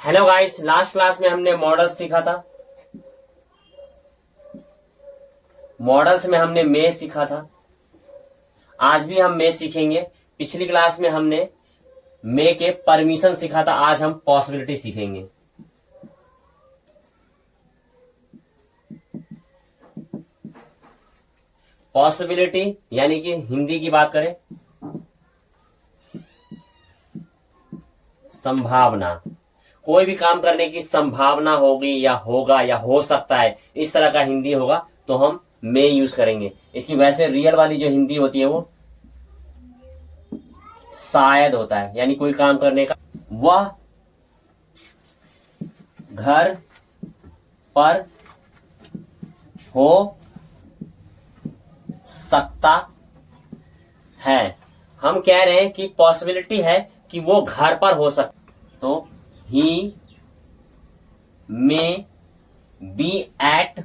Hello guys, last class में हमने models सीखा था। मॉडल्स में हमने मे सीखा था। आज भी हम मे सीखेंगे। पिछली क्लास में हमने मे के परमिशन सीखा था। आज हम पॉसिबिलिटी सीखेंगे। पॉसिबिलिटी यानी कि हिंदी की बात करें, संभावना। कोई भी काम करने की संभावना होगी या होगा या हो सकता है, इस तरह का हिंदी होगा तो हम मे यूज करेंगे। इसकी वैसे रियल वाली जो हिंदी होती है वो शायद होता है। यानी कोई काम करने का, वह घर पर हो सकता है। हम कह रहे हैं कि पॉसिबिलिटी है कि वो घर पर हो सकता, तो he may be at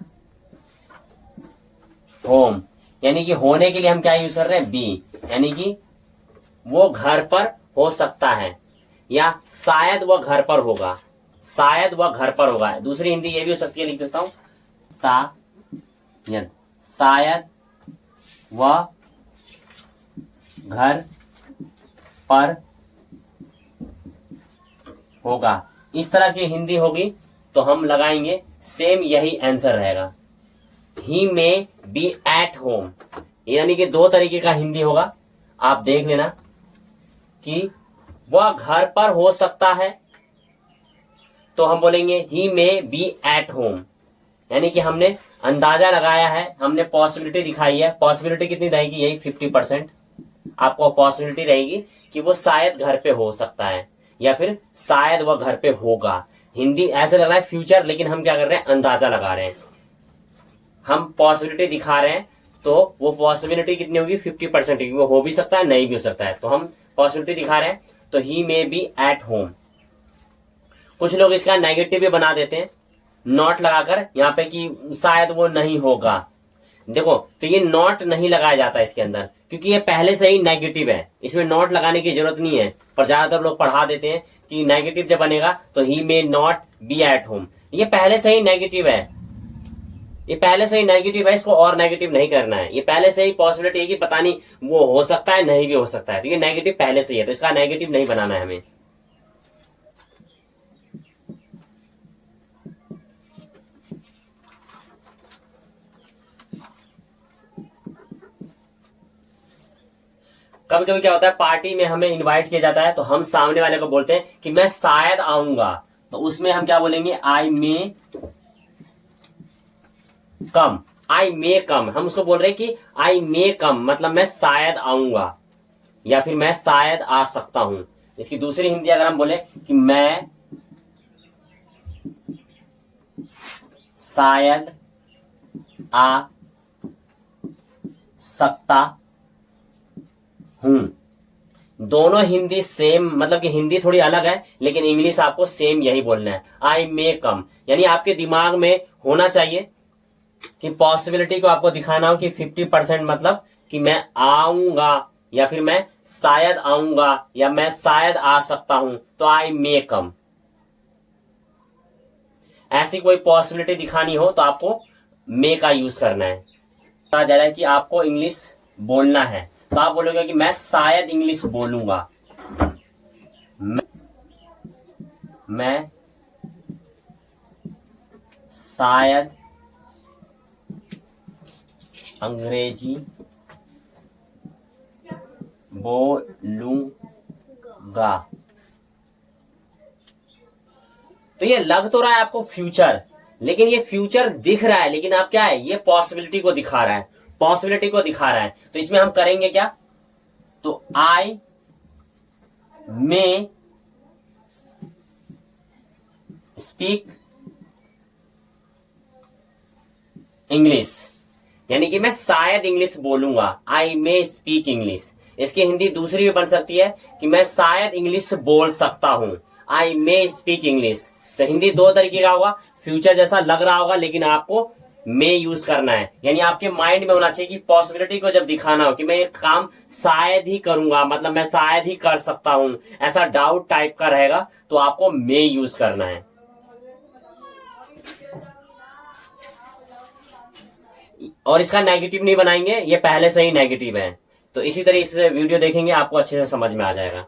home. यानी कि होने के लिए हम क्या यूज कर रहे हैं, बी। यानी कि वो घर पर हो सकता है या शायद वह घर पर होगा। शायद वह घर पर होगा। दूसरी हिंदी ये भी हो सकती है, लिख देता हूं, शायद वह घर पर होगा। इस तरह की हिंदी होगी तो हम लगाएंगे सेम, यही आंसर रहेगा। ही मे बी एट होम, यानी कि दो तरीके का हिंदी होगा। आप देख लेना कि वह घर पर हो सकता है तो हम बोलेंगे ही मे बी एट होम। यानी कि हमने अंदाजा लगाया है, हमने पॉसिबिलिटी दिखाई है। पॉसिबिलिटी कितनी रहेगी, यही 50%। आपको पॉसिबिलिटी रहेगी कि वो शायद घर पे हो सकता है या फिर शायद वह घर पे होगा। हिंदी ऐसे लग रहा है फ्यूचर, लेकिन हम क्या कर रहे हैं, अंदाजा लगा रहे हैं। हम पॉसिबिलिटी दिखा रहे हैं तो वो पॉसिबिलिटी कितनी होगी, 50% होगी। वो हो भी सकता है, नहीं भी हो सकता है। तो हम पॉसिबिलिटी दिखा रहे हैं तो he may be at home. कुछ लोग इसका नेगेटिव भी बना देते हैं नॉट लगाकर यहाँ पे कि शायद वो नहीं होगा। देखो, तो ये नॉट नहीं लगाया जाता इसके अंदर, क्योंकि ये पहले से ही नेगेटिव है। इसमें नॉट लगाने की जरूरत नहीं है, पर ज्यादातर लोग पढ़ा देते हैं कि नेगेटिव जब बनेगा तो he may not be at home. ये पहले से ही नेगेटिव है। ये पहले से ही नेगेटिव है, इसको और नेगेटिव नहीं करना है। ये पहले से ही पॉसिबिलिटी है कि पता नहीं वो हो सकता है, नहीं भी हो सकता है। तो ये नेगेटिव पहले से ही है, तो इसका नेगेटिव नहीं बनाना है हमें। कभी कभी क्या होता है, पार्टी में हमें इनवाइट किया जाता है तो हम सामने वाले को बोलते हैं कि मैं शायद आऊंगा। तो उसमें हम क्या बोलेंगे, आई मे कम। आई मे कम, हम उसको बोल रहे हैं कि आई मे कम, मतलब मैं शायद आऊंगा या फिर मैं शायद आ सकता हूं। इसकी दूसरी हिंदी अगर हम बोले कि मैं शायद आ सकता हूं। दोनों हिंदी सेम, मतलब कि हिंदी थोड़ी अलग है लेकिन इंग्लिश आपको सेम यही बोलना है, आई मे कम। यानी आपके दिमाग में होना चाहिए कि पॉसिबिलिटी को आपको दिखाना हो कि 50% मतलब कि मैं आऊंगा या फिर मैं शायद आऊंगा या मैं शायद आ सकता हूं, तो आई मे कम। ऐसी कोई पॉसिबिलिटी दिखानी हो तो आपको मे का यूज करना है। कहा जा रहा है कि आपको इंग्लिश बोलना है तो आप बोलोगे कि मैं शायद इंग्लिश बोलूंगा, मैं शायद अंग्रेजी बोलूंगा। तो ये लग तो रहा है आपको फ्यूचर, लेकिन ये फ्यूचर दिख रहा है, लेकिन आप क्या है, ये पॉसिबिलिटी को दिखा रहा है। पॉसिबिलिटी को दिखा रहा है तो इसमें हम करेंगे क्या, तो आई मे स्पीक इंग्लिश। यानी कि मैं शायद इंग्लिश बोलूंगा, आई मे स्पीक इंग्लिश। इसकी हिंदी दूसरी भी बन सकती है कि मैं शायद इंग्लिश बोल सकता हूं, आई मे स्पीक इंग्लिश। तो हिंदी दो तरीके का होगा, फ्यूचर जैसा लग रहा होगा लेकिन आपको मे यूज करना है, यानी आपके माइंड में होना चाहिए कि पॉसिबिलिटी को जब दिखाना हो कि मैं ये काम शायद ही करूंगा, मतलब मैं शायद ही कर सकता हूं, ऐसा डाउट टाइप का रहेगा, तो आपको मे यूज करना है। और इसका नेगेटिव नहीं बनाएंगे, ये पहले से ही नेगेटिव है। तो इसी तरह इस वीडियो देखेंगे आपको अच्छे से समझ में आ जाएगा।